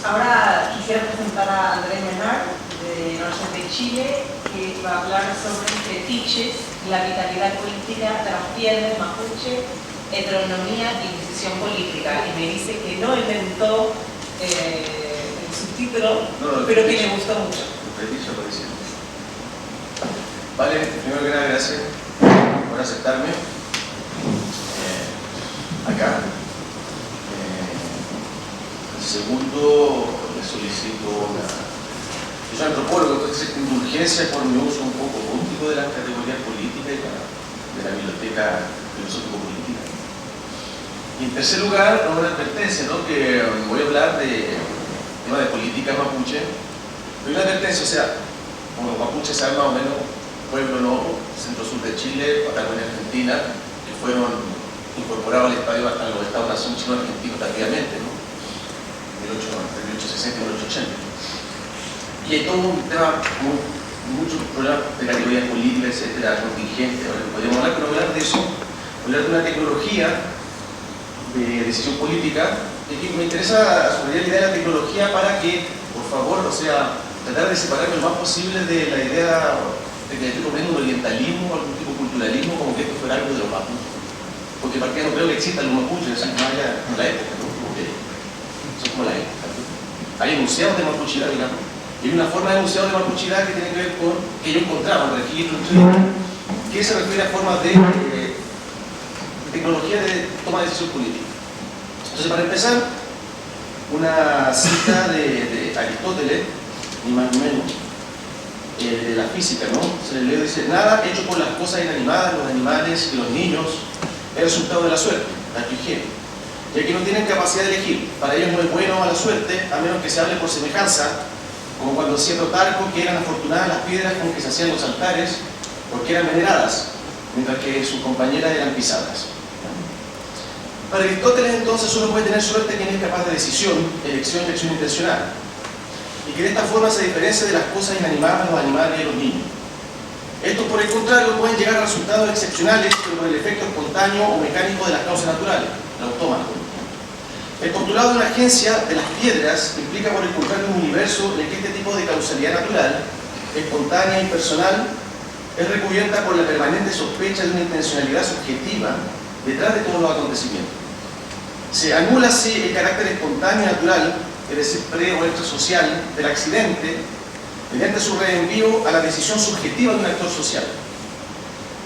Ahora quisiera presentar a Andrés Menard, de Norte de Chile, que va a hablar sobre fetiches, la vitalidad política de las piedras mapuche, heteronomía y decisión política. Y me dice que no inventó el subtítulo, pero que le gustó mucho. Fetiche apareció. Vale, primero que nada, gracias por aceptarme acá. Segundo, le solicito una... Yo soy antropólogo, entonces indulgencia por mi uso un poco rústico de las categorías políticas y de la biblioteca filosófico-política. Y en tercer lugar, una advertencia, ¿no? Que voy a hablar de tema de política mapuche. Pero una advertencia, o sea, como los mapuches saben más o menos, pueblo nuevo, centro-sur de Chile, Patagonia, Argentina, que fueron incorporados al estadio hasta los Estados-Nación chino-argentino tardíamente, ¿no? Entre 1860 y 1880. Y hay todo un tema, muchos problemas de categorías políticas, etcétera, contingentes, podríamos hablar, pero hablar de eso, hablar de una tecnología de decisión política, y que me interesa subrayar la idea de la tecnología para que, por favor, o sea, tratar de separarme lo más posible de la idea de que estoy comiendo un orientalismo, algún tipo de culturalismo, como que esto fuera algo de los mapuches. Porque para que no creo que existan los mapuches, así más allá en la época, ¿no? Son como la época. Hay enunciados de mapuchidad, digamos, y hay una forma de enunciado de mapuchidad que tiene que ver con que yo encontraba un registro que se refiere a formas de tecnología de toma de decisión política. Entonces, para empezar, una cita de Aristóteles, ni más ni menos, de la física, ¿no? Se le lee, dice: nada hecho por las cosas inanimadas, los animales y los niños, es el resultado de la suerte, la higiene. Ya que no tienen capacidad de elegir, para ellos no es bueno a la suerte, a menos que se hable por semejanza, como cuando decía Plutarco que eran afortunadas las piedras con que se hacían los altares, porque eran veneradas, mientras que sus compañeras eran pisadas. Para Aristóteles, entonces, solo puede tener suerte quien es capaz de decisión, elección intencional, y que de esta forma se diferencia de las cosas inanimadas, los animales y los niños. Estos, por el contrario, pueden llegar a resultados excepcionales, pero por el efecto espontáneo o mecánico de las causas naturales, el autómato. El postulado de una agencia de las piedras implica, por el contrario, un universo en el que este tipo de causalidad natural, espontánea y personal, es recubierta por la permanente sospecha de una intencionalidad subjetiva detrás de todos los acontecimientos. Se anula así el carácter espontáneo y natural, es decir, pre o extrasocial, del accidente, mediante su reenvío a la decisión subjetiva de un actor social,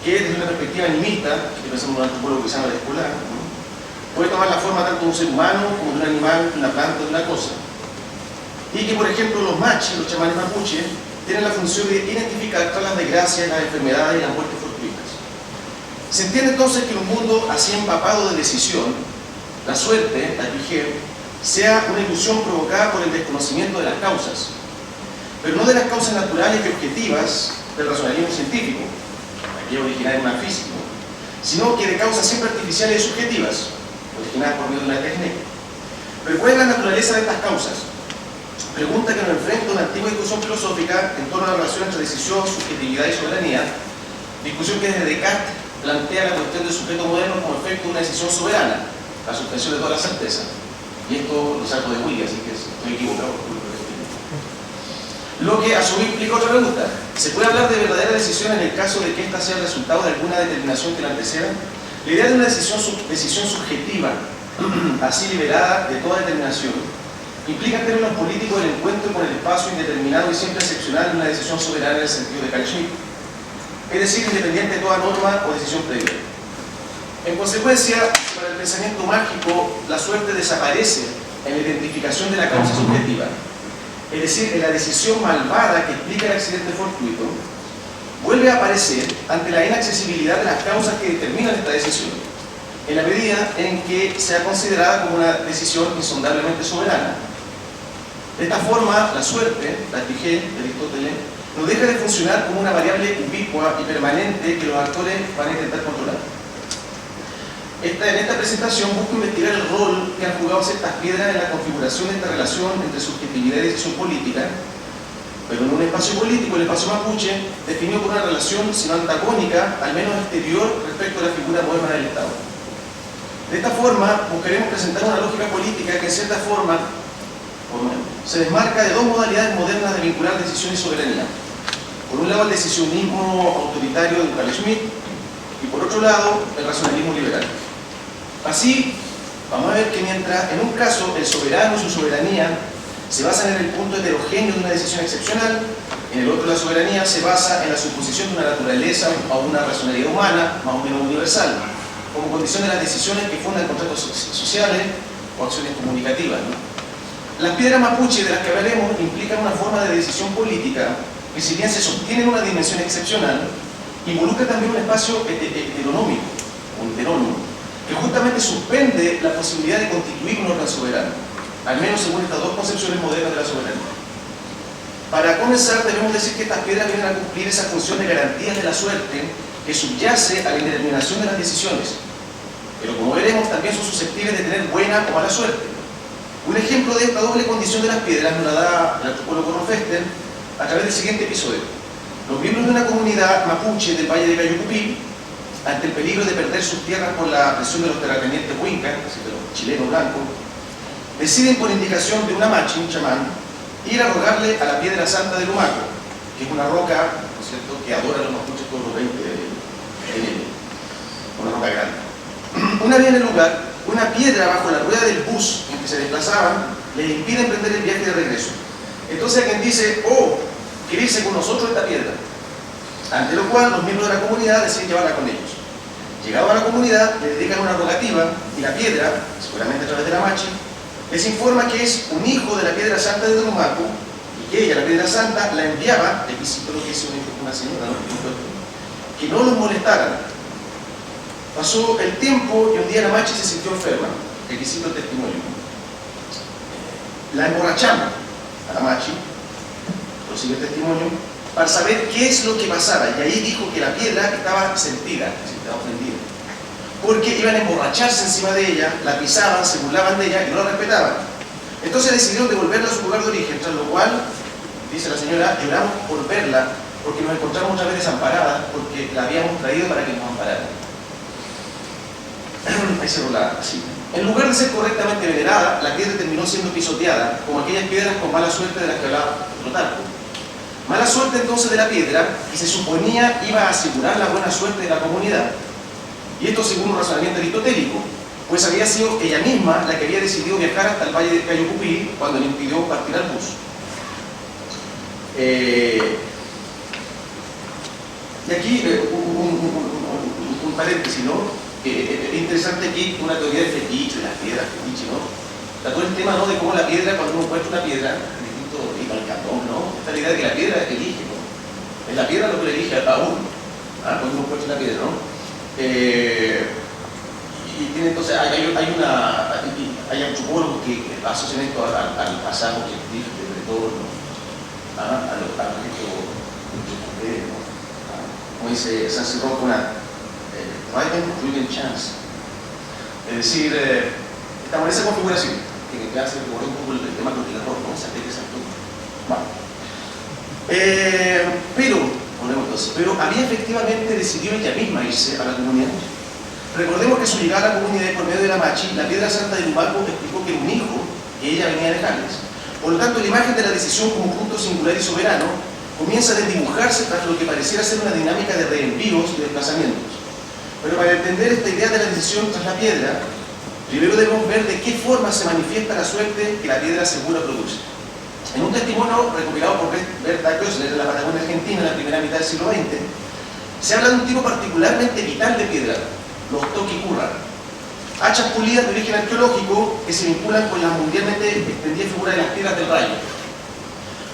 que desde una perspectiva animista, que pensamos en un antropólogo que se llama Escolar, ¿no? Puede tomar la forma tanto de un ser humano como de un animal, de una planta, de una cosa. Y que, por ejemplo, los machis, los chamanes mapuche, tienen la función de identificar todas las desgracias, las enfermedades y las muertes fortuitas. Se entiende entonces que en un mundo así empapado de decisión, la suerte, la pijé, sea una ilusión provocada por el desconocimiento de las causas, pero no de las causas naturales y objetivas del racionalismo científico, aquí originario más físico, sino que de causas siempre artificiales y subjetivas, originadas por medio de una técnica. Pero ¿cuál es la naturaleza de estas causas? Pregunta que nos enfrenta una antigua discusión filosófica en torno a la relación entre decisión, subjetividad y soberanía, discusión que desde Descartes plantea la cuestión del sujeto moderno como efecto de una decisión soberana, la suspensión de toda la certeza. Y esto lo saco de Willy, así que estoy equivocado. Lo que a su vez implica otra pregunta: ¿se puede hablar de verdadera decisión en el caso de que ésta sea el resultado de alguna determinación que la anteceda? La idea de una decisión subjetiva, así liberada de toda determinación, implica en términos políticos el encuentro con el espacio indeterminado y siempre excepcional de una decisión soberana en el sentido de Carl Schmitt, es decir, independiente de toda norma o decisión previa. En consecuencia, para el pensamiento mágico, la suerte desaparece en la identificación de la causa subjetiva, es decir, en la decisión malvada que explica el accidente fortuito, vuelve a aparecer ante la inaccesibilidad de las causas que determinan esta decisión, en la medida en que sea considerada como una decisión insondablemente soberana. De esta forma, la suerte, la pijé de Aristóteles, no deja de funcionar como una variable ubicua y permanente que los actores van a intentar controlar. En esta presentación busco investigar el rol que han jugado ciertas piedras en la configuración de esta relación entre subjetividad y decisión política, pero en un espacio político, el espacio mapuche, definido por una relación, si no antagónica, al menos exterior respecto a la figura moderna del Estado. De esta forma, buscaremos presentar una lógica política que en cierta forma se desmarca de dos modalidades modernas de vincular decisión y soberanía. Por un lado, el decisionismo autoritario de Carl Schmitt, y por otro lado, el racionalismo liberal. Así, vamos a ver que mientras en un caso el soberano y su soberanía se basan en el punto heterogéneo de una decisión excepcional, en el otro la soberanía se basa en la suposición de una naturaleza o una racionalidad humana más o menos universal, como condición de las decisiones que fundan contratos sociales o acciones comunicativas, ¿no? Las piedras mapuche de las que hablaremos implican una forma de decisión política que, si bien se sostiene en una dimensión excepcional, involucra también un espacio heteronómico, un heterónomo, que justamente suspende la posibilidad de constituir un órgano soberano, al menos según estas dos concepciones modernas de la soberanía. Para comenzar, debemos decir que estas piedras vienen a cumplir esa función de garantías de la suerte que subyace a la indeterminación de las decisiones, pero como veremos, también son susceptibles de tener buena o mala suerte. Un ejemplo de esta doble condición de las piedras nos la da el antropólogo Ron Fester a través del siguiente episodio. Los miembros de una comunidad mapuche del Valle de Cayucupí, ante el peligro de perder sus tierras por la presión de los terratenientes huincas, así de los chilenos blancos, deciden por indicación de una machi, un chamán, ir a rogarle a la piedra santa de Lumaco, que es una roca, ¿no es cierto?, que adora a los mapuches todos los 20 de enero, una roca grande. Una vez en el lugar, una piedra bajo la rueda del bus en que se desplazaban les impide emprender el viaje de regreso. Entonces alguien dice: oh, quiere irse con nosotros esta piedra. Ante lo cual los miembros de la comunidad deciden llevarla con ellos. Llegado a la comunidad, le dedican una rogativa y la piedra, seguramente a través de la machi, les informa que es un hijo de la piedra santa de Lumaco y que ella, la piedra santa, la enviaba, requisito lo que hizo una señora, ¿no?, que no los molestaran. Pasó el tiempo y un día la machi se sintió enferma, requisito el testimonio. La emborrachamos a la machi, prosigue el testimonio, para saber qué es lo que pasaba, y ahí dijo que la piedra estaba sentida, estaba ofendida, porque iban a emborracharse encima de ella, la pisaban, se burlaban de ella y no la respetaban. Entonces decidieron devolverla a su lugar de origen, tras lo cual, dice la señora, lloramos por verla, porque nos encontramos otra vez desamparadas, porque la habíamos traído para que nos amparara. Ahí se rola así. En lugar de ser correctamente venerada, la piedra terminó siendo pisoteada, como aquellas piedras con mala suerte de las que hablaba Plutarco. Mala suerte entonces de la piedra, que se suponía iba a asegurar la buena suerte de la comunidad. Y esto según un razonamiento aristotélico, pues había sido ella misma la que había decidido viajar hasta el Valle de Cayucupí cuando le impidió partir al bus. Y aquí un paréntesis, ¿no? Es interesante aquí una teoría de fetiche, de las piedras, fetiche, ¿no? Todo el tema, ¿no?, de cómo la piedra, cuando uno encuentra una piedra, distinto y con el cantón, ¿no? Esta idea de que la piedra elige, ¿no? Es la piedra lo que le elige a uno, ¿ah?, cuando uno encuentra una piedra, ¿no? Y tiene entonces, hay antropólogos que asocian esto al pasaje objetivo de retorno, a los objetos, ¿no? Como dice San Cirrón, driven chance. Es decir, estamos en esa configuración, que ya se recuerda un poco el tema con el error, ¿no? Se aplica esa altura. Bueno. Pero había efectivamente decidido ella misma irse a la comunidad. Recordemos que su llegada a la comunidad por medio de la machi, la piedra santa de Lumaco explicó que era un hijo que ella venía a dejarles. Por lo tanto, la imagen de la decisión como punto singular y soberano comienza a desdibujarse tras lo que pareciera ser una dinámica de reenvíos y desplazamientos. Pero para entender esta idea de la decisión tras la piedra, primero debemos ver de qué forma se manifiesta la suerte que la piedra segura produce. En un testimonio recopilado por Berta Kössler de la Patagonia Argentina en la primera mitad del siglo XX, se habla de un tipo particularmente vital de piedra, los toquicurra, hachas pulidas de origen arqueológico que se vinculan con la mundialmente extendida figura de las piedras del rayo.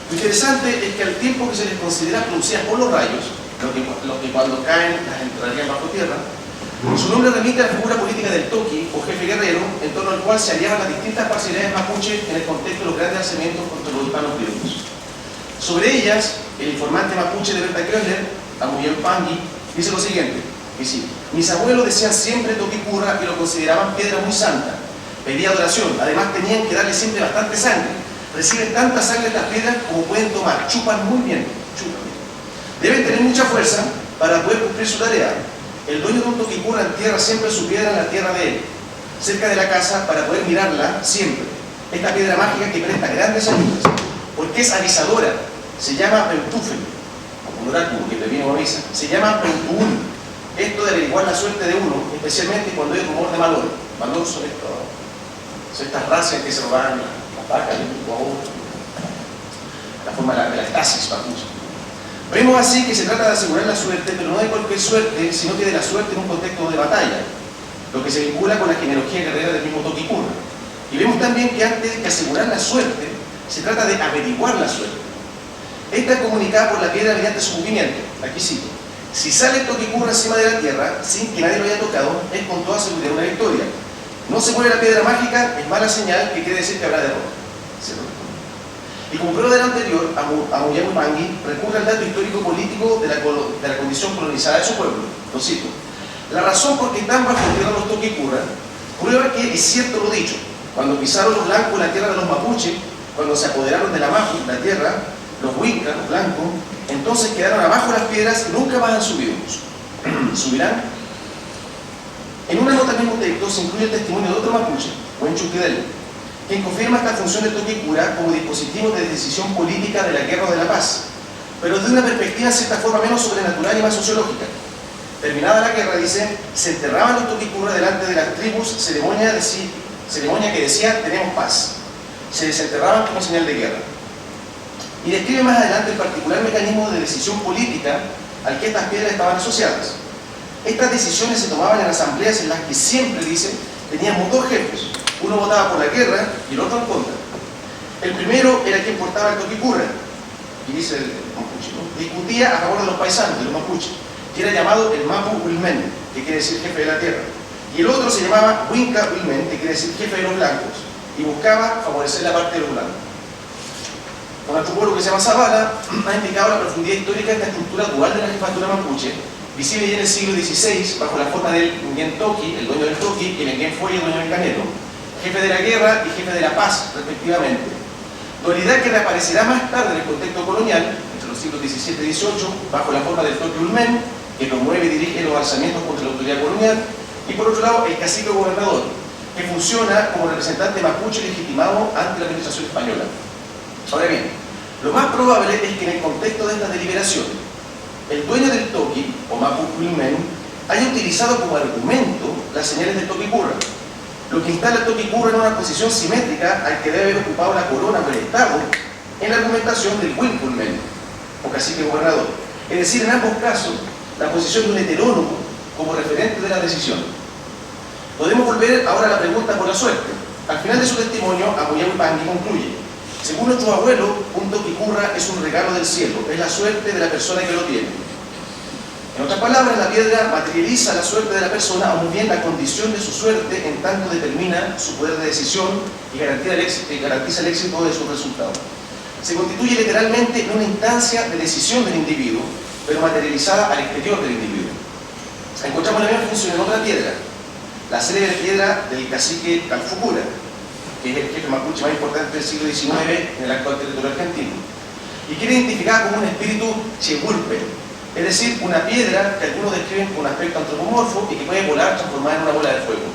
Lo interesante es que al tiempo que se les considera producidas por los rayos, lo que cuando caen las entrarían bajo tierra, su nombre remite a la figura política del toqui o jefe guerrero, en torno al cual se aliaban las distintas parcialidades mapuche en el contexto de los grandes alzamientos contra los hispanos criollos. Sobre ellas, el informante mapuche de Berta Kössler, Amuyen Pangui, dice lo siguiente: mis abuelos decían siempre toquicurra y lo consideraban piedra muy santa, pedía adoración, además tenían que darle siempre bastante sangre, reciben tanta sangre estas piedras como pueden tomar, chupan muy bien, deben tener mucha fuerza para poder cumplir su tarea. El dueño de un toquicurra entierra siempre su piedra en la tierra de él, cerca de la casa, para poder mirarla siempre. esta piedra mágica que presta grandes ayudas, porque es avisadora, se llama Peutúfel, un oráculo que previene o avisa, se llama Peutuún, esto de averiguar la suerte de uno, especialmente cuando hay rumor de valor. Valor son estas razas que se roban las vacas, la forma de la estasis, papucha. Vemos así que se trata de asegurar la suerte, pero no de cualquier suerte, sino que de la suerte en un contexto de batalla, lo que se vincula con la genealogía guerrera del mismo Toquicurra. Y vemos también que antes que asegurar la suerte, se trata de averiguar la suerte. Esta es comunicada por la piedra mediante su movimiento. Aquí cito: si sale el Toquicurra encima de la tierra, sin que nadie lo haya tocado, es con toda seguridad una victoria. No se mueve la piedra mágica, es mala señal, que quiere decir que habrá derrota. Y como prueba de lo anterior, Amuyamu Pangui recurre al dato histórico-político de la condición colonizada de su pueblo. Lo cito: la razón por que están bajo tierra los Toquicurra prueba que es cierto lo dicho. Cuando pisaron los blancos la tierra de los mapuches, cuando se apoderaron de la Mapu, la tierra, los huincas, los blancos, entonces quedaron abajo las piedras y nunca más han subido. ¿Subirán? En una nota del mismo texto se incluye el testimonio de otro mapuche, Huenchuquidel, quien confirma esta función del Toquicurra como dispositivo de decisión política de la guerra o de la paz, pero desde una perspectiva en cierta forma menos sobrenatural y más sociológica. Terminada la guerra, dice, se enterraban los Toquicurra delante de las tribus, ceremonia que decía tenemos paz. Se desenterraban como señal de guerra. Y describe más adelante el particular mecanismo de decisión política al que estas piedras estaban asociadas. Estas decisiones se tomaban en asambleas en las que siempre, dice, teníamos dos jefes. Uno votaba por la guerra y el otro en contra. El primero era quien portaba el Toquicurra, y dice el mapuche, ¿no? Discutía a favor de los paisanos, de los mapuches, que era llamado el Mapu Wilmen, que quiere decir jefe de la tierra. Y el otro se llamaba Huinca Wilmen, que quiere decir jefe de los blancos, y buscaba favorecer la parte de los blancos. Con nuestro pueblo que se llama Zavala, ha indicado la profundidad histórica de esta estructura dual de la jefatura mapuche, visible ya en el siglo XVI, bajo la forma del Nguyen Toqui, el dueño del Toqui, y el Nguyen Foy, el dueño del Canelo, jefe de la guerra y jefe de la paz, respectivamente. Dualidad que reaparecerá más tarde en el contexto colonial, entre los siglos XVII y XVIII, bajo la forma del Toqui Ulmen, que promueve y dirige los alzamientos contra la autoridad colonial, y por otro lado, el cacique gobernador, que funciona como representante mapuche legitimado ante la administración española. Ahora bien, lo más probable es que en el contexto de esta deliberación, el dueño del Toqui, o Mapu Wilmen, haya utilizado como argumento las señales del Toquicurra, lo que instala al Toquicurra en una posición simétrica al que debe haber ocupado la corona o el Estado en la argumentación del Wilmen, o cacique gobernador. Es decir, en ambos casos, la posición de un heterónomo como referente de la decisión. Podemos volver ahora a la pregunta por la suerte. Al final de su testimonio, Amuyamu Pangui concluye: según nuestro abuelo, un Toquicurra es un regalo del cielo, es la suerte de la persona que lo tiene. En otras palabras, la piedra materializa la suerte de la persona, o muy bien la condición de su suerte, en tanto determina su poder de decisión y garantiza el éxito de sus resultados. Se constituye literalmente en una instancia de decisión del individuo, pero materializada al exterior del individuo. Encontramos la misma función en otra piedra, la célebre piedra del cacique Calfucura, que es el jefe mapuche más importante del siglo XIX en el actual territorio argentino, y que era identificada como un espíritu chegulpe, es decir, una piedra que algunos describen con un aspecto antropomorfo y que puede volar transformada en una bola de fuego.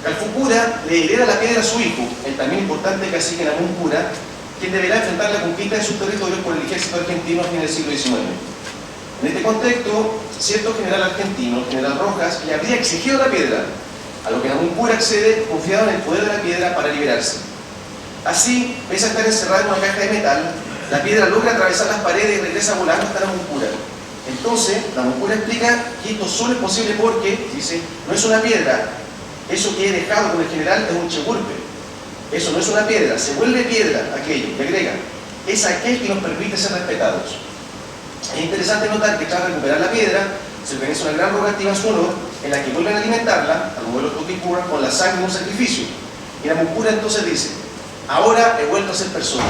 Calfucura le hereda la piedra a su hijo, el también importante cacique Namuncura, quien deberá enfrentar la conquista de sus territorios por el ejército argentino a fines del siglo XIX. En este contexto, cierto general argentino, el general Rojas, le habría exigido la piedra, a lo que Namuncura accede confiado en el poder de la piedra para liberarse. Así, pese a estar encerrada en una caja de metal, la piedra logra atravesar las paredes y regresa volando hasta Namuncura. Entonces, Namuncura explica que esto solo es posible porque, dice, no es una piedra, eso que he dejado con el general es un chegulpe. Eso no es una piedra, se vuelve piedra aquello, y agrega, es aquel que nos permite ser respetados. Es interesante notar que tras recuperar la piedra, se organiza una gran rogativa en su honor, en la que vuelven a alimentarla, al modelo Toquicurra, con la sangre de un sacrificio. Y Namuncura entonces dice, ahora he vuelto a ser persona.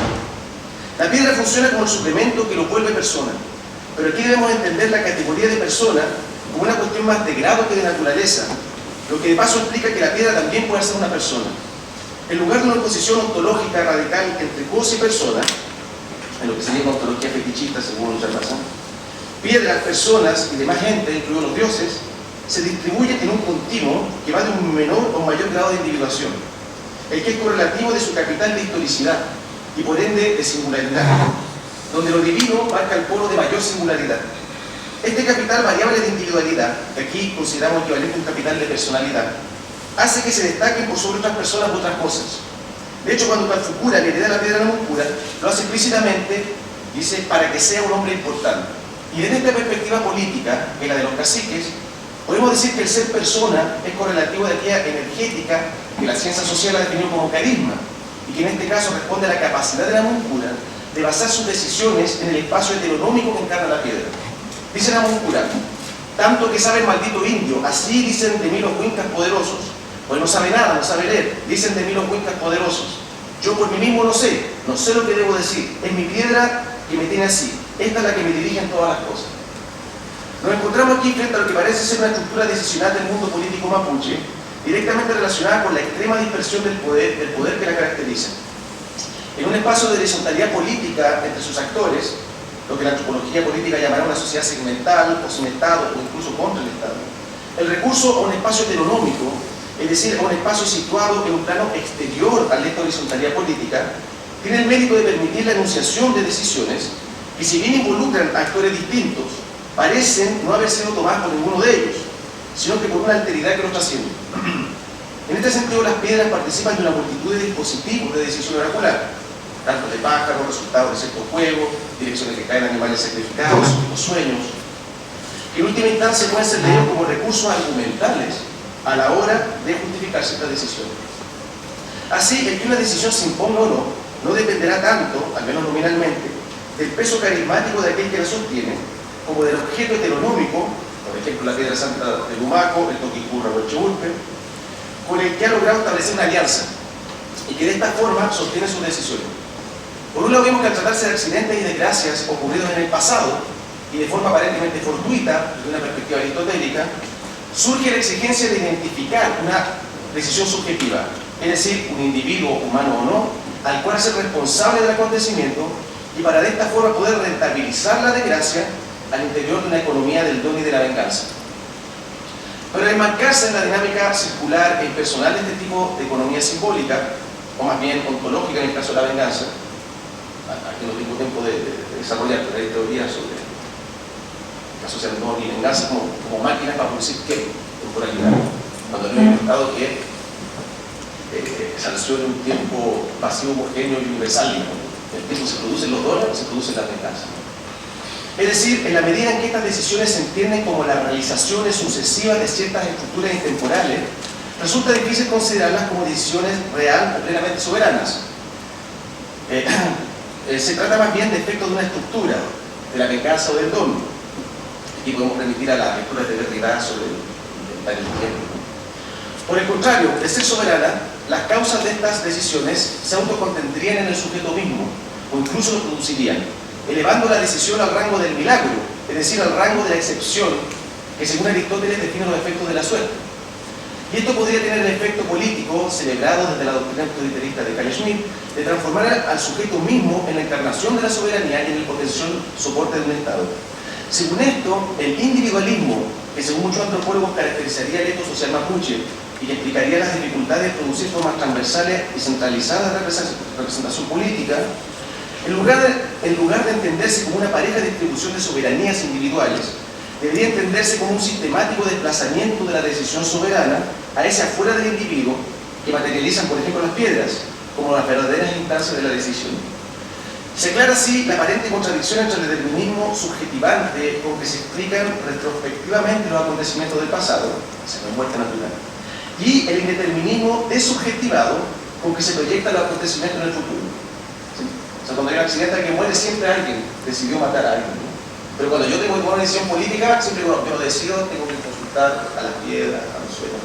La piedra funciona como el suplemento que lo vuelve persona, pero aquí debemos entender la categoría de persona como una cuestión más de grado que de naturaleza, lo que de paso implica que la piedra también puede ser una persona. En lugar de una posición ontológica radical entre cosa y persona, en lo que sería una ontología fetichista según Charlazán, piedras, personas y demás gente, incluidos los dioses, se distribuyen en un continuo que va de un menor o mayor grado de individuación. el que es correlativo de su capital de historicidad y por ende de singularidad, donde lo divino marca el polo de mayor singularidad. Este capital variable de individualidad, que aquí consideramos equivalente a un capital de personalidad, hace que se destaquen por sobre otras personas u otras cosas. De hecho, cuando Calfucura le hereda la piedra a Namuncura, lo hace explícitamente, dice, para que sea un hombre importante. Y desde esta perspectiva política, que es la de los caciques, podemos decir que el ser persona es correlativo de aquella energética que la ciencia social ha definido como carisma, y que en este caso responde a la capacidad de Namuncura de basar sus decisiones en el espacio heteronómico que encarna la piedra. Dice Namuncura, tanto que sabe el maldito indio, así dicen de mí los huincas poderosos, pues no sabe nada, no sabe leer, dicen de mí los huincas poderosos. Yo por mí mismo no sé lo que debo decir, es mi piedra que me tiene así, esta es la que me dirige en todas las cosas. Nos encontramos aquí frente a lo que parece ser una estructura decisional del mundo político mapuche, directamente relacionada con la extrema dispersión del poder que la caracteriza. En un espacio de horizontalidad política entre sus actores, lo que la antropología política llamará una sociedad segmental o sin Estado o incluso contra el Estado, el recurso a un espacio heteronómico, es decir, a un espacio situado en un plano exterior a esta horizontalidad política, tiene el mérito de permitir la enunciación de decisiones que, si bien involucran a actores distintos, parecen no haber sido tomadas por ninguno de ellos, sino que por una alteridad que los trasciende. En este sentido, las piedras participan de una multitud de dispositivos de decisión oracular, tanto de pájaros, resultados de ciertos juegos, direcciones que caen animales sacrificados o sueños, que en última instancia pueden ser leídos como recursos argumentales a la hora de justificar ciertas decisiones. Así, el que una decisión se imponga o no dependerá tanto, al menos nominalmente, del peso carismático de aquel que la sostiene, como del objeto heteronómico, por ejemplo la piedra santa de Lumaco, el Toquicurra o el Chehulpe, con el que ha logrado establecer una alianza y que de esta forma sostiene sus decisiones. Por un lado vemos que al tratarse de accidentes y desgracias ocurridos en el pasado y de forma aparentemente fortuita, desde una perspectiva aristotélica, surge la exigencia de identificar una decisión subjetiva, es decir, un individuo, humano o no, al cual ser responsable del acontecimiento y para de esta forma poder rentabilizar la desgracia al interior de una economía del don y de la venganza. Pero al enmarcarse en la dinámica circular e impersonal de este tipo de economía simbólica, o más bien ontológica en el caso de la venganza, aquí no tengo tiempo de desarrollar, pero hay teorías sobre la sociedad no y venganza como máquinas para producir ¿qué? Temporalidad. Cuando hay un mercado que sanciona un tiempo vacío, homogéneo y universal, el tiempo se producen los dólares, se producen las venganzas. Es decir, en la medida en que estas decisiones se entienden como las realizaciones sucesivas de ciertas estructuras intemporales, resulta difícil considerarlas como decisiones real o plenamente soberanas. Se trata más bien de efectos de una estructura, de la venganza o del don. Aquí podemos remitir a las lecturas de Derrida sobre el tiempo. Por el contrario, de ser soberana, las causas de estas decisiones se autocontendrían en el sujeto mismo, o incluso lo producirían, elevando la decisión al rango del milagro, es decir, al rango de la excepción, que según Aristóteles define los efectos de la suerte. Y esto podría tener el efecto político, celebrado desde la doctrina autoritarista de Carl Schmitt, de transformar al sujeto mismo en la encarnación de la soberanía y en el potencial soporte de un Estado. Según esto, el individualismo, que según muchos antropólogos caracterizaría el etos social mapuche y que explicaría las dificultades de producir formas transversales y centralizadas de representación política, en lugar de entenderse como una pareja de distribución de soberanías individuales, debería entenderse como un sistemático desplazamiento de la decisión soberana a ese afuera del individuo que materializan, por ejemplo, las piedras, como las verdaderas instancias de la decisión. Se aclara así la aparente contradicción entre el determinismo subjetivante con que se explican retrospectivamente los acontecimientos del pasado, según la muerte natural, y el indeterminismo desubjetivado con que se proyectan los acontecimientos en el futuro. ¿Sí? O sea, cuando hay un accidente, alguien muere, siempre alguien decidió matar a alguien, ¿no? Pero cuando yo tengo que tomar una decisión política, siempre cuando yo lo decido, tengo que consultar a las piedras, a los suelos.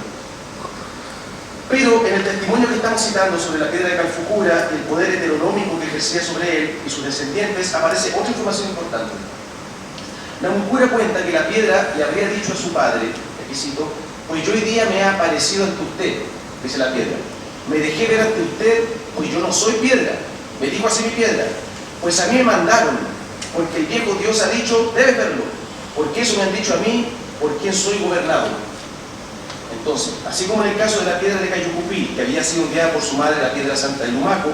Pero en el testimonio que estamos citando sobre la piedra de Calfucura y el poder heteronómico que ejercía sobre él y sus descendientes, aparece otra información importante. Namuncura cuenta que la piedra le habría dicho a su padre, aquí cito, pues yo hoy día me he aparecido ante usted, dice la piedra. Me dejé ver ante usted, pues yo no soy piedra. Me dijo así mi piedra, pues a mí me mandaron, porque el viejo Dios ha dicho, debes verlo, porque eso me han dicho a mí, por quien soy gobernado. Entonces, así como en el caso de la piedra de Cayucupí, que había sido enviada por su madre, la piedra santa de Lumaco,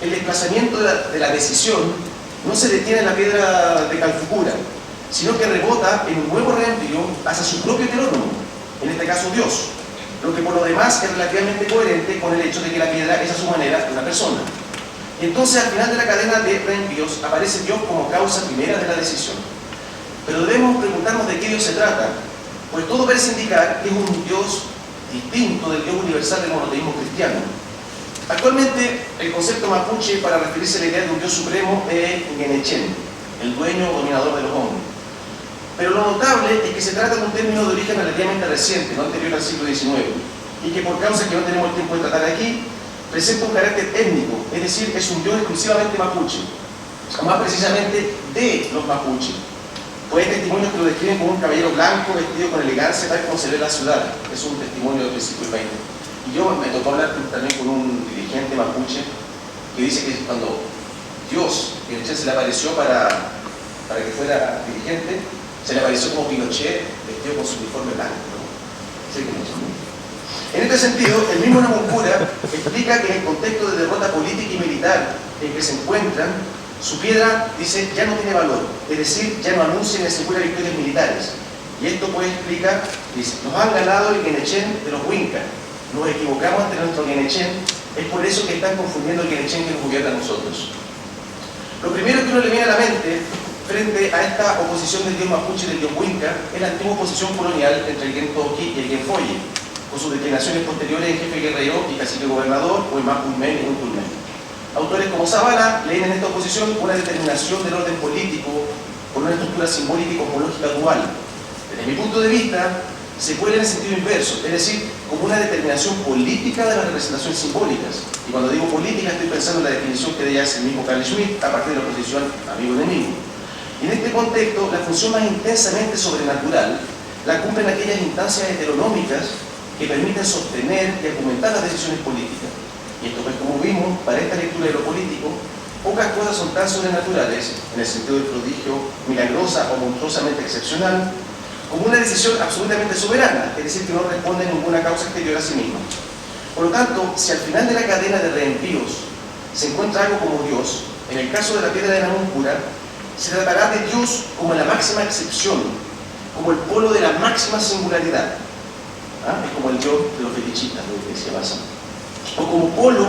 el desplazamiento de la decisión no se detiene en la piedra de Calfucura, sino que rebota en un nuevo reempío hacia su propio heterónomo, en este caso Dios, lo que por lo demás es relativamente coherente con el hecho de que la piedra es a su manera una persona. Y entonces al final de la cadena de reempíos aparece Dios como causa primera de la decisión. Pero debemos preguntarnos de qué Dios se trata, pues todo parece indicar que es un Dios distinto del Dios universal del monoteísmo cristiano. Actualmente el concepto mapuche para referirse a la idea de un Dios supremo es Guenechen, el dueño o dominador de los hombres. Pero lo notable es que se trata de un término de origen relativamente reciente, no anterior al siglo XIX, y que por causas que no tenemos el tiempo de tratar aquí, presenta un carácter étnico, es decir, es un Dios exclusivamente mapuche, o más precisamente de los mapuches. Pues hay testimonios que lo describen como un caballero blanco vestido con elegancia, tal como se ve en la ciudad. Es un testimonio del principio del 20. Y yo me tocó hablar también con un dirigente mapuche que dice que cuando Dios, que se le apareció para que fuera dirigente, se le apareció como Pinochet vestido con su uniforme blanco, ¿no? Sí, en este sentido, el mismo Namuncura explica que en el contexto de derrota política y militar en que se encuentran, su piedra, dice, ya no tiene valor, es decir, ya no anuncia ni asegura victorias militares. Y esto pues explica, dice, nos han ganado el Guenechen de los Huincas, nos equivocamos ante nuestro Guenechen, es por eso que están confundiendo el Guenechen que nos gobierna a nosotros. Lo primero que uno le viene a la mente frente a esta oposición del dios mapuche y del dios Huinca es la antigua oposición colonial entre el Gentoqui y el Genfoye, con sus declinaciones posteriores en jefe guerrero y cacique gobernador, o en Mapulmen y Huntulmen. Autores como Zavala leen en esta oposición una determinación del orden político con una estructura simbólica y cosmológica dual. Desde mi punto de vista, se cuela en el sentido inverso, es decir, como una determinación política de las representaciones simbólicas. Y cuando digo política, estoy pensando en la definición que de ella hace el mismo Carl Schmitt a partir de la oposición amigo-enemigo. Y en este contexto, la función más intensamente sobrenatural la cumplen aquellas instancias heteronómicas que permiten sostener y argumentar las decisiones políticas. Y esto pues, como vimos, para esta lectura de lo político, pocas cosas son tan sobrenaturales, en el sentido del prodigio, milagrosa o monstruosamente excepcional, como una decisión absolutamente soberana, es decir, que no responde a ninguna causa exterior a sí misma. Por lo tanto, si al final de la cadena de reenvíos se encuentra algo como Dios, en el caso de la piedra de Namuncura, se tratará de Dios como la máxima excepción, como el polo de la máxima singularidad. Es como el Dios de los fetichistas, lo que decía Baza. O como polo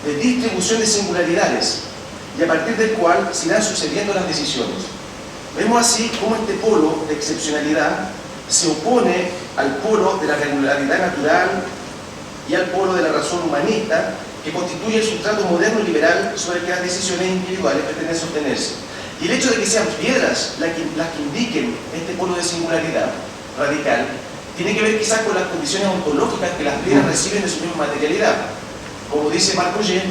de distribución de singularidades, y a partir del cual se irán sucediendo las decisiones. Vemos así cómo este polo de excepcionalidad se opone al polo de la regularidad natural y al polo de la razón humanista, que constituye el sustrato moderno y liberal sobre el que las decisiones individuales pretenden sostenerse. Y el hecho de que sean piedras las que indiquen este polo de singularidad radical, tiene que ver quizás con las condiciones ontológicas que las piedras reciben de su misma materialidad. Como dice Marc Augé,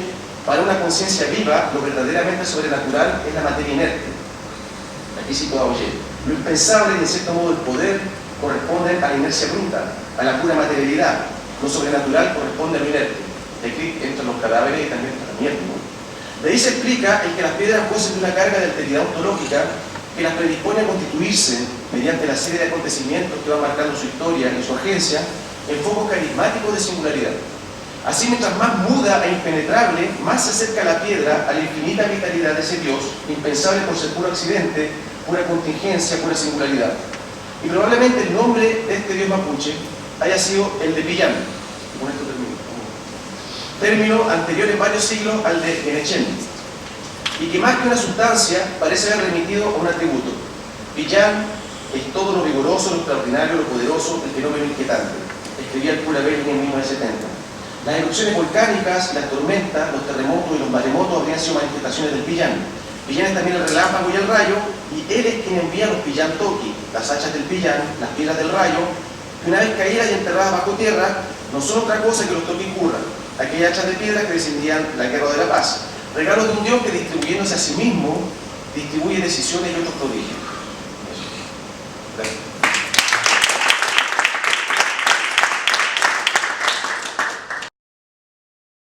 para una conciencia viva, lo verdaderamente sobrenatural es la materia inerte. Aquí cito a Augé. Lo impensable y en cierto modo el poder corresponden a la inercia bruta, a la pura materialidad. Lo sobrenatural corresponde a lo inerte. Aquí entre los cadáveres y también entre la mierda, ¿no? De ahí se explica el que las piedras gocen de una carga de alteridad ontológica que las predispone a constituirse, mediante la serie de acontecimientos que van marcando su historia y su agencia, en focos carismáticos de singularidad. Así, mientras más muda e impenetrable, más se acerca la piedra a la infinita vitalidad de ese Dios, impensable por ser puro accidente, pura contingencia, pura singularidad. Y probablemente el nombre de este Dios mapuche haya sido el de Pillán. Y con esto termino. Término anterior en varios siglos al de Guenechen, y que más que una sustancia parece haber remitido a un atributo. Pillán es todo lo vigoroso, lo extraordinario, lo poderoso, el fenómeno inquietante. Escribía el cura Belli en 1970. Las erupciones volcánicas, las tormentas, los terremotos y los maremotos habrían sido manifestaciones del Pillán. Pillán es también el relámpago y el rayo, y él es quien envía los Pillán Toki, las hachas del Pillán, las piedras del rayo, que una vez caídas y enterradas bajo tierra, no son otra cosa que los Toki Curra, aquellas hachas de piedra que descendían la guerra de la paz. Regalos de un Dios que, distribuyéndose a sí mismo, distribuye decisiones y otros prodigios. Gracias.